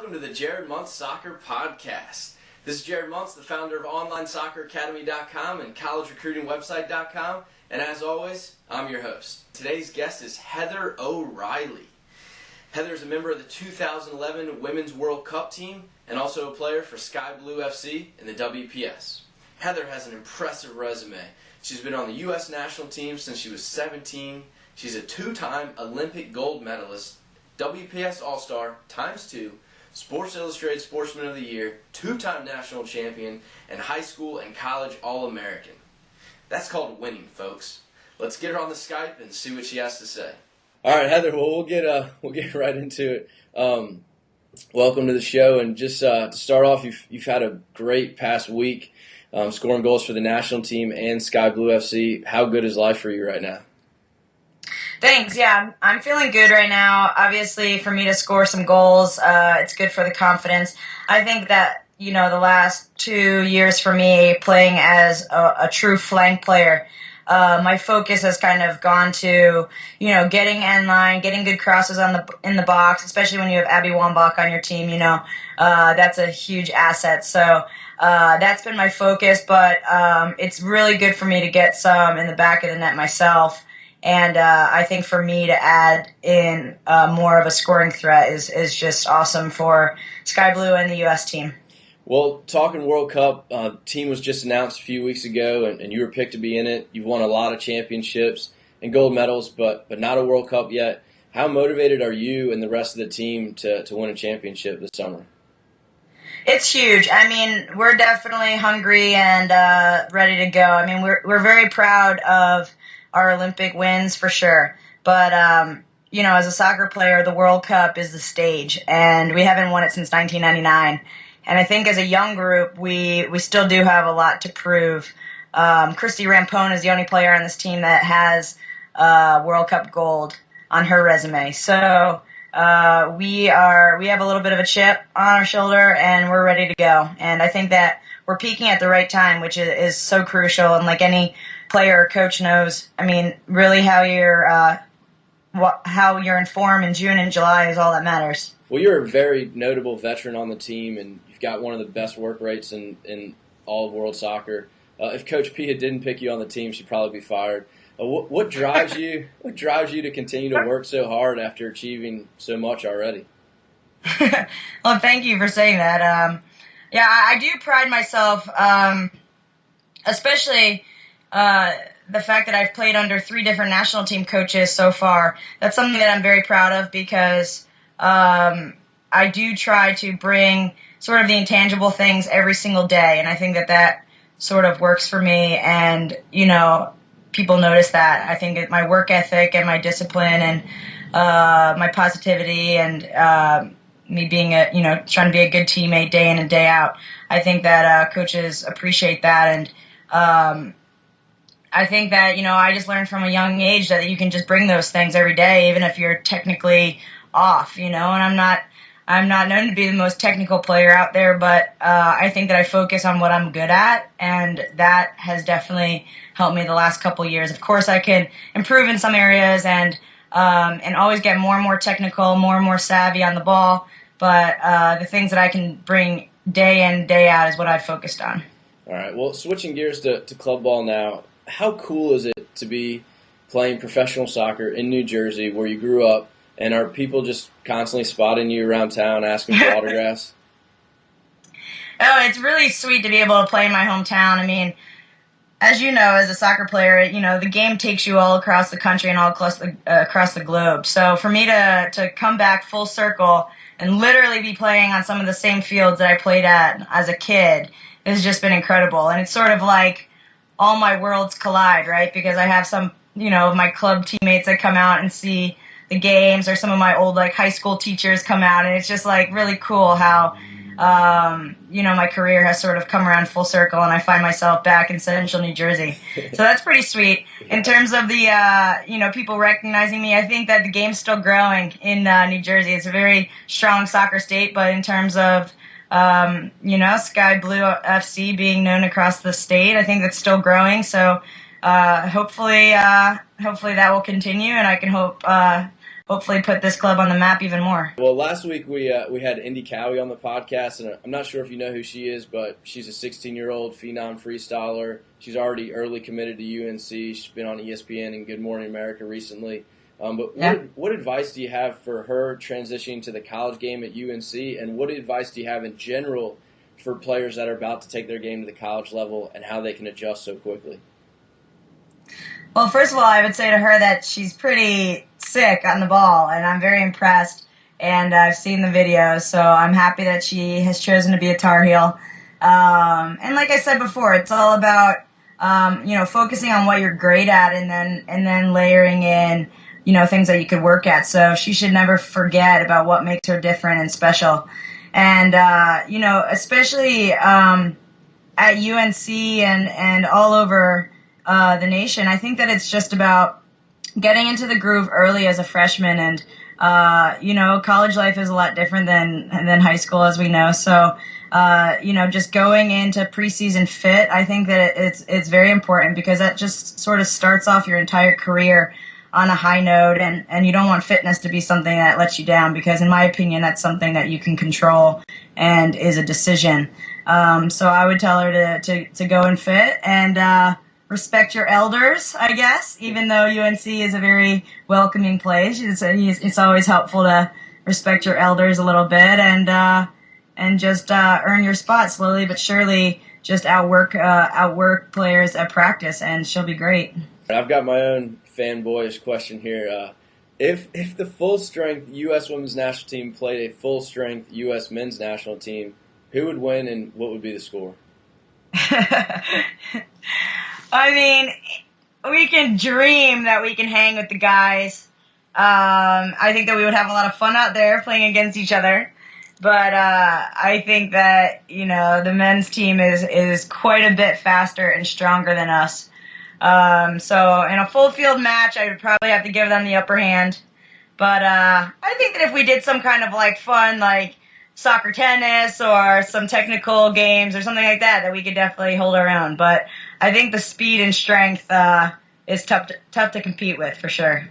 welcome to the Jared Montz Soccer Podcast. This is Jared Montz, the founder of OnlineSoccerAcademy.com and CollegeRecruitingWebsite.com, and as always, I'm your host. Today's guest is Heather O'Reilly. Heather is a member of the 2011 Women's World Cup team and also a player for Sky Blue FC in the WPS. Heather has an impressive resume. She's been on the U.S. national team since she was 17. She's a two-time Olympic gold medalist, WPS All-Star ×2, Sports Illustrated Sportsman of the Year, two-time national champion, and high school and college All-American. That's called winning, folks. Let's get her on the Skype and see what she has to say. All right, Heather. Well, we'll get right into it. Welcome to the show, and just to start off, you've had a great past week, scoring goals for the national team and Sky Blue FC. How good is life for you right now? Thanks. Yeah, I'm feeling good right now. Obviously, for me to score some goals, it's good for the confidence. I think that, the last 2 years for me playing as a true flank player, my focus has kind of gone to, getting end line, getting good crosses in the box, especially when you have Abby Wambach on your team. That's a huge asset. So that's been my focus, but it's really good for me to get some in the back of the net myself. And I think for me to add in more of a scoring threat is just awesome for Sky Blue and the U.S. team. Well, talking World Cup, team was just announced a few weeks ago, and you were picked to be in it. You've won a lot of championships and gold medals, but not a World Cup yet. How motivated are you and the rest of the team to win a championship this summer? It's huge. I mean, we're definitely hungry and ready to go. I mean, we're very proud of our Olympic wins for sure. But, as a soccer player, the World Cup is the stage, and we haven't won it since 1999. And I think as a young group, we still do have a lot to prove. Christy Rampone is the only player on this team that has World Cup gold on her resume. So we have a little bit of a chip on our shoulder, and we're ready to go. And I think that we're peaking at the right time, which is so crucial. And like any player or coach knows, I mean, really how you're in form in June and July is all that matters. Well, you're a very notable veteran on the team, and you've got one of the best work rates in all of world soccer. If Coach Pia didn't pick you on the team, she'd probably be fired. What drives you? What drives you to continue to work so hard after achieving so much already? Well, thank you for saying that. I do pride myself, especially the fact that I've played under 3 different national team coaches so far. That's something that I'm very proud of because I do try to bring sort of the intangible things every single day, and I think that sort of works for me, and, people notice that. I think that my work ethic and my discipline and my positivity and me being trying to be a good teammate day in and day out, I think that coaches appreciate that, and I think that, I just learned from a young age that you can just bring those things every day, even if you're technically off, and I'm not known to be the most technical player out there, but I think that I focus on what I'm good at, and that has definitely helped me the last couple years. Of course, I can improve in some areas and always get more and more technical, more and more savvy on the ball, but the things that I can bring day in, day out is what I've focused on. All right, well, switching gears to club ball now, how cool is it to be playing professional soccer in New Jersey where you grew up, and are people just constantly spotting you around town asking for autographs? Oh, it's really sweet to be able to play in my hometown. I mean, as you know, as a soccer player, the game takes you all across the country and all across the globe. So for me to come back full circle and literally be playing on some of the same fields that I played at as a kid has just been incredible. And it's sort of like all my worlds collide, right? Because I have some, of my club teammates that come out and see the games, or some of my old high school teachers come out, and it's just really cool how my career has sort of come around full circle, and I find myself back in Central New Jersey. So that's pretty sweet. In terms of the people recognizing me, I think that the game's still growing in New Jersey. It's a very strong soccer state, but in terms of Sky Blue FC being known across the state, I think that's still growing. So hopefully that will continue, and I can hope hopefully put this club on the map even more. Well, last week we had Indy Cowie on the podcast, and I'm not sure if you know who she is, but she's a 16-year-old phenom freestyler. She's already early committed to UNC. She's been on ESPN and Good Morning America recently. But what advice do you have for her transitioning to the college game at UNC, and what advice do you have in general for players that are about to take their game to the college level and how they can adjust so quickly? Well, first of all, I would say to her that she's pretty sick on the ball, and I'm very impressed, and I've seen the videos, so I'm happy that she has chosen to be a Tar Heel. And like I said before, it's all about focusing on what you're great at, and then layering in things that you could work at. So she should never forget about what makes her different and special. And especially at UNC and all over the nation, I think that it's just about getting into the groove early as a freshman. And college life is a lot different than high school, as we know. So just going into preseason fit, I think that it's very important, because that just sort of starts off your entire career on a high note, and you don't want fitness to be something that lets you down, because in my opinion, that's something that you can control and is a decision. So I would tell her to go and fit and respect your elders, I guess, even though UNC is a very welcoming place. It's always helpful to respect your elders a little bit and just earn your spot slowly but surely. Just outwork players at practice, and she'll be great. I've got my own fanboyish question here. If the full-strength U.S. women's national team played a full-strength U.S. men's national team, who would win and what would be the score? I mean, we can dream that we can hang with the guys. I think that we would have a lot of fun out there playing against each other. But I think that, the men's team is quite a bit faster and stronger than us. So in a full field match, I would probably have to give them the upper hand. But I think that if we did some kind of fun soccer tennis or some technical games or something like that we could definitely hold our own. But I think the speed and strength is tough to compete with, for sure.